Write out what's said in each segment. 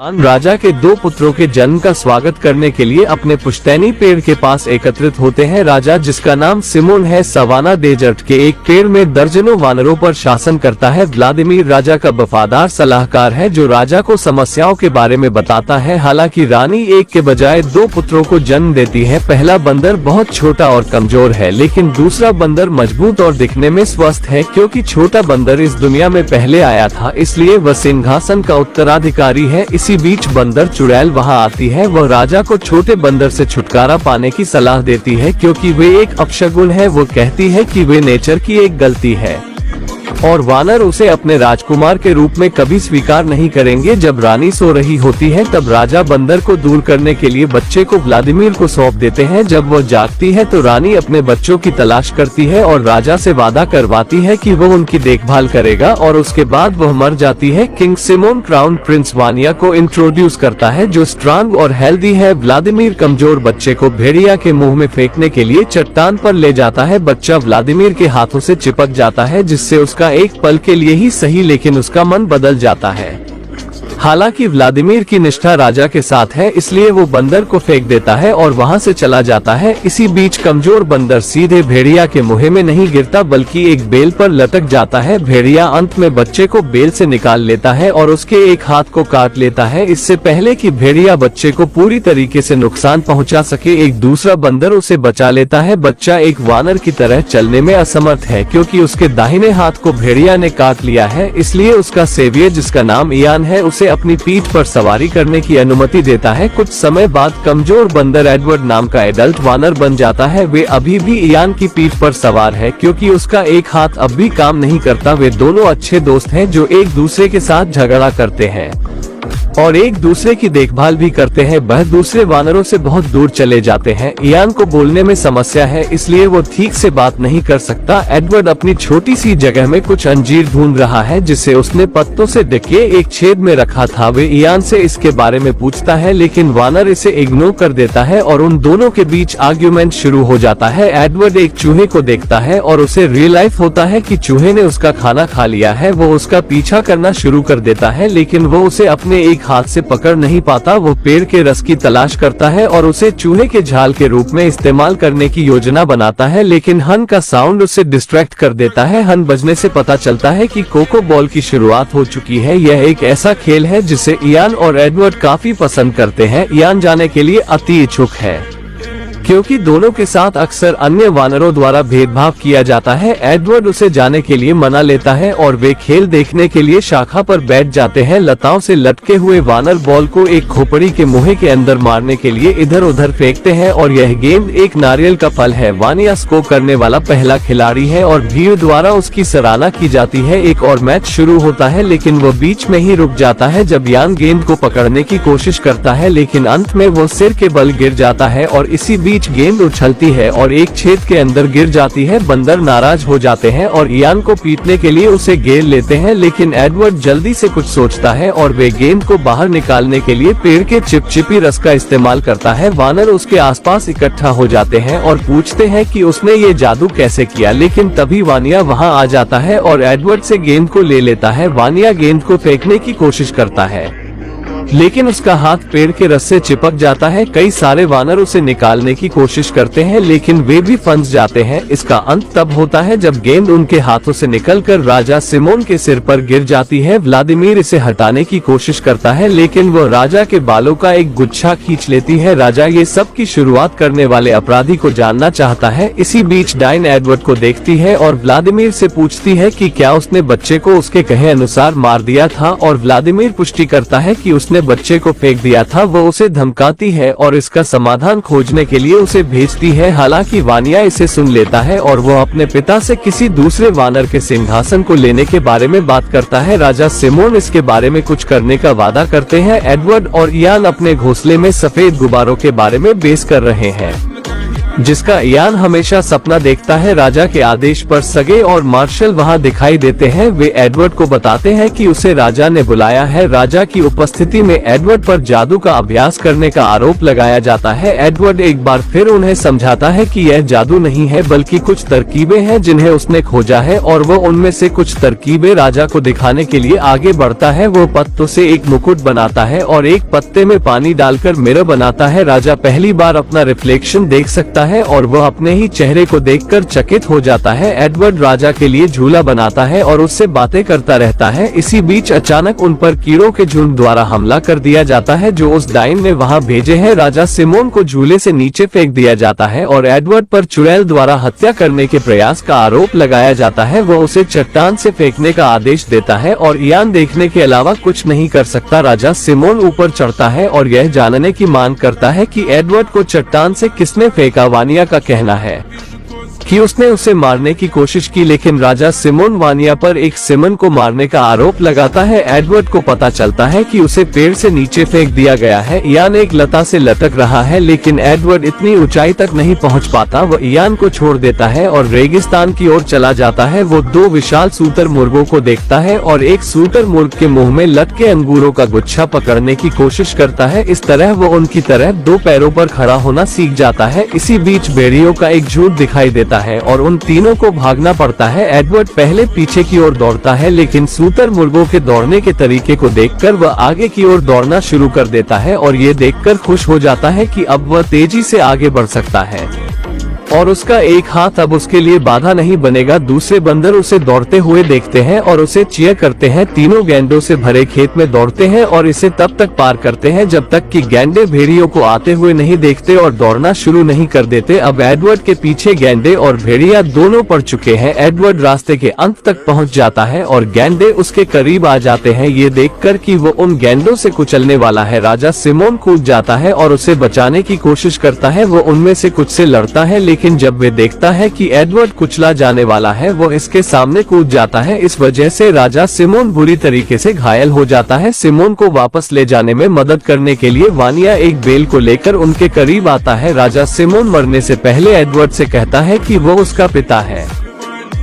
राजा के दो पुत्रों के जन्म का स्वागत करने के लिए अपने पुश्तैनी पेड़ के पास एकत्रित होते हैं। राजा, जिसका नाम सिमोन है, सवाना डेजर्ट के एक पेड़ में दर्जनों वानरों पर शासन करता है। व्लादिमीर राजा का वफादार सलाहकार है जो राजा को समस्याओं के बारे में बताता है। हालांकि रानी एक के बजाय दो पुत्रों को जन्म देती है। पहला बंदर बहुत छोटा और कमजोर है, लेकिन दूसरा बंदर मजबूत और दिखने में स्वस्थ है। क्योंकि छोटा बंदर इस दुनिया में पहले आया था, इसलिए वह सिंहासन का उत्तराधिकारी है। इसी बीच बंदर चुड़ैल वहां आती है। वह राजा को छोटे बंदर से छुटकारा पाने की सलाह देती है क्योंकि वे एक अपशगुन है। वो कहती है कि वे नेचर की एक गलती है और वानर उसे अपने राजकुमार के रूप में कभी स्वीकार नहीं करेंगे। जब रानी सो रही होती है तब राजा बंदर को दूर करने के लिए बच्चे को व्लादिमीर को सौंप देते हैं। जब वह जागती है तो रानी अपने बच्चों की तलाश करती है और राजा से वादा करवाती है कि वह उनकी देखभाल करेगा और उसके बाद वह मर जाती है। King Simon crown prince Vania को इंट्रोड्यूस करता है जो स्ट्रांग और हेल्दी है। व्लादिमीर कमजोर बच्चे को भेड़िया के मुंह में फेंकने के लिए चट्टान पर ले जाता है। बच्चा व्लादिमीर के हाथों से चिपक जाता है जिससे उसका एक पल के लिए ही सही, लेकिन उसका मन बदल जाता है। हालांकि व्लादिमीर की निष्ठा राजा के साथ है, इसलिए वो बंदर को फेंक देता है और वहां से चला जाता है। इसी बीच कमजोर बंदर सीधे भेड़िया के मुंह में नहीं गिरता बल्कि एक बेल पर लटक जाता है। भेड़िया अंत में बच्चे को बेल से निकाल लेता है और उसके एक हाथ को काट लेता है। इससे पहले कि भेड़िया बच्चे को पूरी तरीके से नुकसान पहुंचा सके, एक दूसरा बंदर उसे बचा लेता है। बच्चा एक वानर की तरह चलने में असमर्थ है क्योंकि उसके दाहिने हाथ को भेड़िया ने काट लिया है। इसलिए उसका सेवियर, जिसका नाम इयान है, उसे अपनी पीठ पर सवारी करने की अनुमति देता है। कुछ समय बाद कमजोर बंदर एडवर्ड नाम का एडल्ट वानर बन जाता है। वे अभी भी इयान की पीठ पर सवार है क्योंकि उसका एक हाथ अब भी काम नहीं करता। वे दोनों अच्छे दोस्त हैं जो एक दूसरे के साथ झगड़ा करते हैं और एक दूसरे की देखभाल भी करते हैं। वह दूसरे वानरों से बहुत दूर चले जाते हैं। इयान को बोलने में समस्या है, इसलिए वो ठीक से बात नहीं कर सकता। एडवर्ड अपनी छोटी सी जगह में कुछ अंजीर ढूंढ रहा है जिसे उसने पत्तों से ढके एक छेद में रखा था। वे इयान से इसके बारे में पूछता है, लेकिन वानर इसे इग्नोर कर देता है और उन दोनों के बीच आर्ग्यूमेंट शुरू हो जाता है। एडवर्ड एक चूहे को देखता है और उसे रियलाइज होता है कि चूहे ने उसका खाना खा लिया है। वो उसका पीछा करना शुरू कर देता है, लेकिन वो उसे अपने एक हाथ से पकड़ नहीं पाता। वो पेड़ के रस की तलाश करता है और उसे चूहे के झाल के रूप में इस्तेमाल करने की योजना बनाता है, लेकिन हन का साउंड उसे डिस्ट्रैक्ट कर देता है। हन बजने से पता चलता है कि कोको बॉल की शुरुआत हो चुकी है। यह एक ऐसा खेल है जिसे इयान और एडवर्ड काफी पसंद करते हैं। इयान जाने के लिए अति इच्छुक है क्योंकि दोनों के साथ अक्सर अन्य वानरों द्वारा भेदभाव किया जाता है। एडवर्ड उसे जाने के लिए मना लेता है और वे खेल देखने के लिए शाखा पर बैठ जाते हैं। लताओं से लटके हुए वानर बॉल को एक खोपड़ी के मुंह के अंदर मारने के लिए इधर उधर फेंकते हैं और यह गेंद एक नारियल का फल है। वानिया स्कोर करने वाला पहला खिलाड़ी है और भीड़ द्वारा उसकी सराहना की जाती है। एक और मैच शुरू होता है, लेकिन वो बीच में ही रुक जाता है जब यान गेंद को पकड़ने की कोशिश करता है, लेकिन अंत में वो सिर के बल गिर जाता है और इसी बीच गेंद उछलती है और एक छेद के अंदर गिर जाती है। बंदर नाराज हो जाते हैं और इयान को पीटने के लिए उसे घेर लेते हैं, लेकिन एडवर्ड जल्दी से कुछ सोचता है और वे गेंद को बाहर निकालने के लिए पेड़ के चिपचिपी रस का इस्तेमाल करता है। वानर उसके आसपास इकट्ठा हो जाते हैं और पूछते हैं कि उसने ये जादू कैसे किया, लेकिन तभी वानिया वहां आ जाता है और एडवर्ड से गेंद को ले लेता है। वानिया गेंद को फेंकने की कोशिश करता है, लेकिन उसका हाथ पेड़ के रस से चिपक जाता है। कई सारे वानर उसे निकालने की कोशिश करते हैं, लेकिन वे भी फंस जाते हैं। इसका अंत तब होता है जब गेंद उनके हाथों से निकलकर राजा सिमोन के सिर पर गिर जाती है। व्लादिमीर इसे हटाने की कोशिश करता है, लेकिन वो राजा के बालों का एक गुच्छा खींच लेती है। राजा ये सब की शुरुआत करने वाले अपराधी को जानना चाहता है। इसी बीच डाइन एडवर्ड को देखती है और व्लादिमीर से पूछती है कि क्या उसने बच्चे को उसके कहे अनुसार मार दिया था, और व्लादिमीर पुष्टि करता है कि उसने बच्चे को फेंक दिया था। वो उसे धमकाती है और इसका समाधान खोजने के लिए उसे भेजती है। हालांकि वानिया इसे सुन लेता है और वो अपने पिता से किसी दूसरे वानर के सिंहासन को लेने के बारे में बात करता है। राजा सिमोन इसके बारे में कुछ करने का वादा करते हैं। एडवर्ड और इयान अपने घोंसले में सफेद गुब्बारों के बारे में बेस कर रहे हैं। जिसका इयान हमेशा सपना देखता है। राजा के आदेश पर सगे और मार्शल वहां दिखाई देते हैं। वे एडवर्ड को बताते हैं कि उसे राजा ने बुलाया है। राजा की उपस्थिति में एडवर्ड पर जादू का अभ्यास करने का आरोप लगाया जाता है। एडवर्ड एक बार फिर उन्हें समझाता है कि यह जादू नहीं है बल्कि कुछ तरकीबें हैं जिन्हें उसने खोजा है, और वो उनमें से कुछ तरकीबें राजा को दिखाने के लिए आगे बढ़ता है। वो पत्तों से एक मुकुट बनाता है और एक पत्ते में पानी डालकर मिरर बनाता है। राजा पहली बार अपना रिफ्लेक्शन देख सकता है और वह अपने ही चेहरे को देखकर चकित हो जाता है। एडवर्ड राजा के लिए झूला बनाता है और उससे बातें करता रहता है। इसी बीच अचानक उन पर कीड़ों के झुंड द्वारा हमला कर दिया जाता है जो उस डाइन ने वहां भेजे हैं। राजा सिमोन को झूले से नीचे फेंक दिया जाता है और एडवर्ड पर चुड़ैल द्वारा हत्या करने के प्रयास का आरोप लगाया जाता है। वह उसे चट्टान से फेंकने का आदेश देता है और इयान देखने के अलावा कुछ नहीं कर सकता। राजा सिमोन ऊपर चढ़ता है और यह जानने की मांग करता है कि एडवर्ड को चट्टान से किसने फेंका। वानिया का कहना है कि उसने उसे मारने की कोशिश की, लेकिन राजा सिमोन वानिया पर एक सिमन को मारने का आरोप लगाता है। एडवर्ड को पता चलता है कि उसे पेड़ से नीचे फेंक दिया गया है। इयान एक लता से लटक रहा है, लेकिन एडवर्ड इतनी ऊंचाई तक नहीं पहुंच पाता। वह इयान को छोड़ देता है और रेगिस्तान की ओर चला जाता है। वो दो विशाल सूतर मुर्गों को देखता है और एक सूतर मुर्ग के मुंह में लटके अंगूरों का गुच्छा पकड़ने की कोशिश करता है। इस तरह वो उनकी तरह दो पैरों पर खड़ा होना सीख जाता है। इसी बीच भेड़ियों का एक झुंड दिखाई देता है और उन तीनों को भागना पड़ता है। एडवर्ड पहले पीछे की ओर दौड़ता है, लेकिन सूतर मुर्गों के दौड़ने के तरीके को देखकर वह आगे की ओर दौड़ना शुरू कर देता है और ये देखकर खुश हो जाता है कि अब वह तेजी से आगे बढ़ सकता है और उसका एक हाथ अब उसके लिए बाधा नहीं बनेगा। दूसरे बंदर उसे दौड़ते हुए देखते हैं और उसे चीयर करते हैं। तीनों गेंडों से भरे खेत में दौड़ते हैं और इसे तब तक पार करते हैं जब तक कि गेंडे भेड़ियों को आते हुए नहीं देखते और दौड़ना शुरू नहीं कर देते। अब एडवर्ड के पीछे गेंडे और भेड़िया दोनों पड़ चुके हैं। एडवर्ड रास्ते के अंत तक पहुंच जाता है और गेंडे उसके करीब आ जाते हैं। ये देखकर कि वो उन गेंडों से कुचलने वाला है, राजा सिमोन कूद जाता है और उसे बचाने की कोशिश करता है। वो उनमें से कुछ से लड़ता है, लेकिन जब वे देखता है कि एडवर्ड कुचला जाने वाला है, वो इसके सामने कूद जाता है। इस वजह से राजा सिमोन बुरी तरीके से घायल हो जाता है। सिमोन को वापस ले जाने में मदद करने के लिए वानिया एक बेल को लेकर उनके करीब आता है। राजा सिमोन मरने से पहले एडवर्ड से कहता है कि वो उसका पिता है।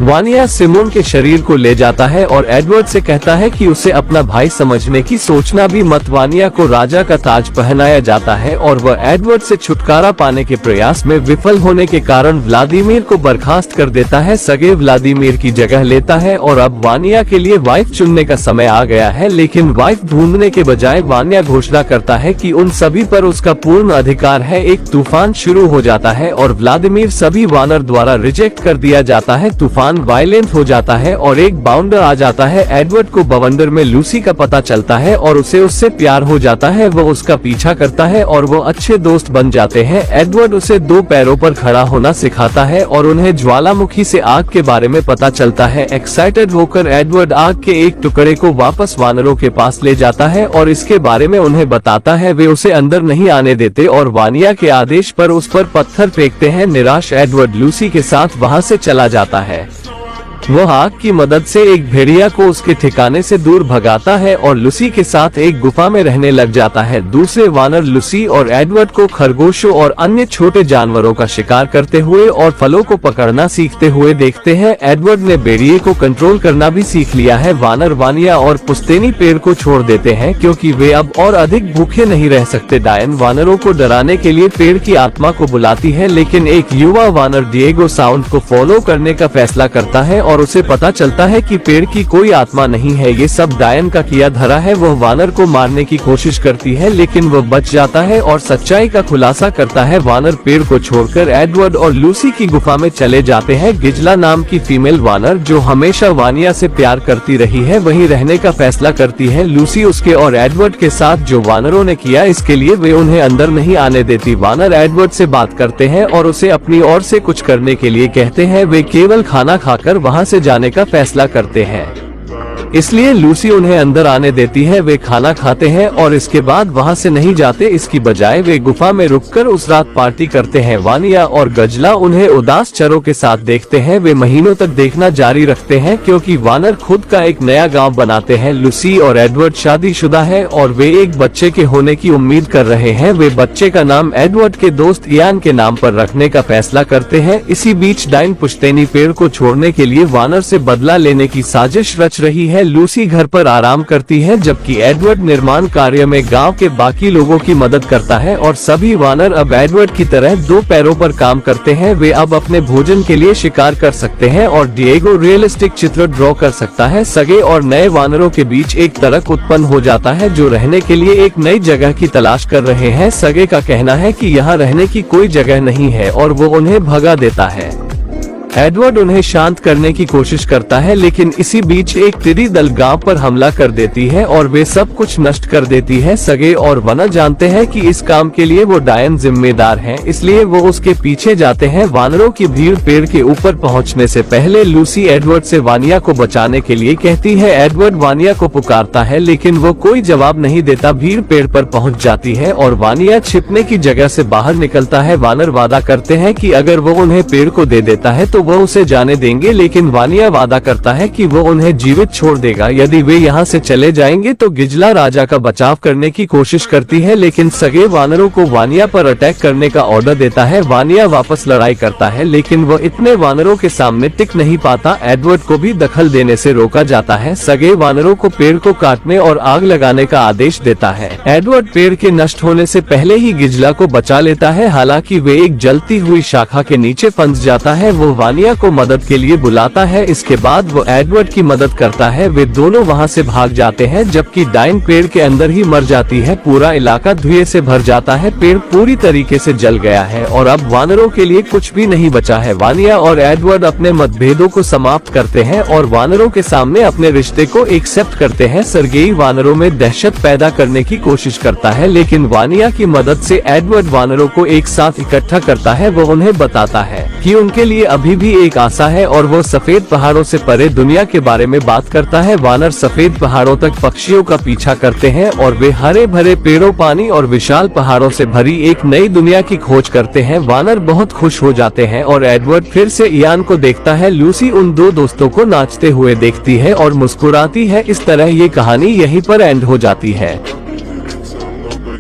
वानिया सिमोन के शरीर को ले जाता है और एडवर्ड से कहता है कि उसे अपना भाई समझने की सोचना भी मत। वानिया को राजा का ताज पहनाया जाता है और वह एडवर्ड से छुटकारा पाने के प्रयास में विफल होने के कारण व्लादिमीर को बर्खास्त कर देता है। सगे व्लादिमीर की जगह लेता है और अब वानिया के लिए वाइफ चुनने का समय आ गया है, लेकिन वाइफ ढूंढने के बजाय वानिया घोषणा करता है कि उन सभी पर उसका पूर्ण अधिकार है। एक तूफान शुरू हो जाता है और व्लादिमीर सभी वानर द्वारा रिजेक्ट कर दिया जाता है। तूफान वायलेंट हो जाता है और एक बाउंडर आ जाता है। एडवर्ड को बवंडर में लूसी का पता चलता है और उसे उससे प्यार हो जाता है। वो उसका पीछा करता है और वो अच्छे दोस्त बन जाते हैं। एडवर्ड उसे दो पैरों पर खड़ा होना सिखाता है और उन्हें ज्वालामुखी से आग के बारे में पता चलता है। एक्साइटेड होकर एडवर्ड आग के एक टुकड़े को वापस वानरों के पास ले जाता है और इसके बारे में उन्हें बताता है। वे उसे अंदर नहीं आने देते और वानिया के आदेश पर उस पर पत्थर फेंकते हैं। निराश एडवर्ड लूसी के साथ वहां से चला जाता है। वह आग की मदद से एक भेड़िया को उसके ठिकाने से दूर भगाता है और लूसी के साथ एक गुफा में रहने लग जाता है। दूसरे वानर लूसी और एडवर्ड को खरगोशों और अन्य छोटे जानवरों का शिकार करते हुए और फलों को पकड़ना सीखते हुए देखते हैं। एडवर्ड ने भेड़िए को कंट्रोल करना भी सीख लिया है। वानर वानिया और पुश्तैनी पेड़ को छोड़ देते हैं क्योंकि वे अब और अधिक भूखे नहीं रह सकते। डायन वानरों को डराने के लिए पेड़ की आत्मा को बुलाती है, लेकिन एक युवा वानर डिएगो साउंड को फॉलो करने का फैसला करता है और उसे पता चलता है कि पेड़ की कोई आत्मा नहीं है। ये सब डायन का किया धरा है। वह वानर को मारने की कोशिश करती है, लेकिन वह बच जाता है और सच्चाई का खुलासा करता है। वानर पेड़ को छोड़कर एडवर्ड और लूसी की गुफा में चले जाते हैं। गिजला नाम की फीमेल वानर जो हमेशा वानिया से प्यार करती रही है, वहीं रहने का फैसला करती है। लूसी उसके और एडवर्ड के साथ जो वानरों ने किया इसके लिए वे उन्हें अंदर नहीं आने देती। वानर एडवर्ड से बात करते हैं और उसे अपनी ओर से कुछ करने के लिए कहते हैं। वे केवल खाना खाकर वहां से जाने का फैसला करते हैं। इसलिए लूसी उन्हें अंदर आने देती है। वे खाना खाते हैं और इसके बाद वहां से नहीं जाते। इसकी बजाय वे गुफा में रुककर उस रात पार्टी करते हैं। वानिया और गजला उन्हें उदास चरों के साथ देखते हैं। वे महीनों तक देखना जारी रखते हैं क्योंकि वानर खुद का एक नया गांव बनाते हैं। लूसी और एडवर्ड शादीशुदा है और वे एक बच्चे के होने की उम्मीद कर रहे हैं। वे बच्चे का नाम एडवर्ड के दोस्त इयान के नाम पर रखने का फैसला करते हैं। इसी बीच डाइन पुश्तैनी पेड़ को छोड़ने के लिए वानर से बदला लेने की साजिश रच रही है। लूसी घर पर आराम करती है जबकि एडवर्ड निर्माण कार्य में गांव के बाकी लोगों की मदद करता है और सभी वानर अब एडवर्ड की तरह 2 पैरों पर काम करते हैं। वे अब अपने भोजन के लिए शिकार कर सकते हैं और डिएगो रियलिस्टिक चित्र ड्रॉ कर सकता है। सगे और नए वानरों के बीच एक तर्क उत्पन्न हो जाता है जो रहने के लिए एक नई जगह की तलाश कर रहे हैं। सगे का कहना है कि यहाँ रहने की कोई जगह नहीं है और वो उन्हें भगा देता है। एडवर्ड उन्हें शांत करने की कोशिश करता है लेकिन इसी बीच एक टिड्डी दल गांव पर हमला कर देती है और वे सब कुछ नष्ट कर देती है। सगे और वना जानते हैं कि इस काम के लिए वो डायन जिम्मेदार है, इसलिए वो उसके पीछे जाते हैं। वानरों की भीड़ पेड़ के ऊपर पहुंचने से पहले लूसी एडवर्ड से वानिया को बचाने के लिए कहती है। एडवर्ड वानिया को पुकारता है लेकिन वो कोई जवाब नहीं देता। भीड़ पेड़ पर पहुँच जाती है और वानिया छिपने की जगह से बाहर निकलता है। वानर वादा करते हैं कि अगर वो उन्हें पेड़ को दे देता है तो वो उसे जाने देंगे, लेकिन वानिया वादा करता है कि वो उन्हें जीवित छोड़ देगा यदि वे यहाँ से चले जाएंगे। तो गिजला राजा का बचाव करने की कोशिश करती है लेकिन सगे वानरों को वानिया पर अटैक करने का ऑर्डर देता है। वानिया वापस लड़ाई करता है लेकिन वो इतने वानरों के सामने टिक नहीं पाता। एडवर्ड को भी दखल देने से रोका जाता है। सगे वानरों को पेड़ को काटने और आग लगाने का आदेश देता है। एडवर्ड पेड़ के नष्ट होने से पहले ही गिजला को बचा लेता है, हालांकि वे एक जलती हुई शाखा के नीचे फंस जाता है। वो वानिया को मदद के लिए बुलाता है। इसके बाद वो एडवर्ड की मदद करता है। वे दोनों वहां से भाग जाते हैं जबकि डाइन पेड़ के अंदर ही मर जाती है। पूरा इलाका धुएं से भर जाता है। पेड़ पूरी तरीके से जल गया है और अब वानरों के लिए कुछ भी नहीं बचा है। वानिया और एडवर्ड अपने मतभेदों को समाप्त करते हैं और वानरों के सामने अपने रिश्ते को एक्सेप्ट करते हैं। सर्गेई वानरों में दहशत पैदा करने की कोशिश करता है लेकिन वानिया की मदद से एडवर्ड वानरों को एक साथ इकट्ठा करता है। वो उन्हें बताता है कि उनके लिए अभी भी एक आशा है और वो सफेद पहाड़ों से परे दुनिया के बारे में बात करता है। वानर सफेद पहाड़ों तक पक्षियों का पीछा करते हैं और वे हरे भरे पेड़ों, पानी और विशाल पहाड़ों से भरी एक नई दुनिया की खोज करते हैं। वानर बहुत खुश हो जाते हैं और एडवर्ड फिर से इयान को देखता है। लूसी उन 2 दोस्तों को नाचते हुए देखती है और मुस्कुराती है। इस तरह ये कहानी यहीं पर एंड हो जाती है।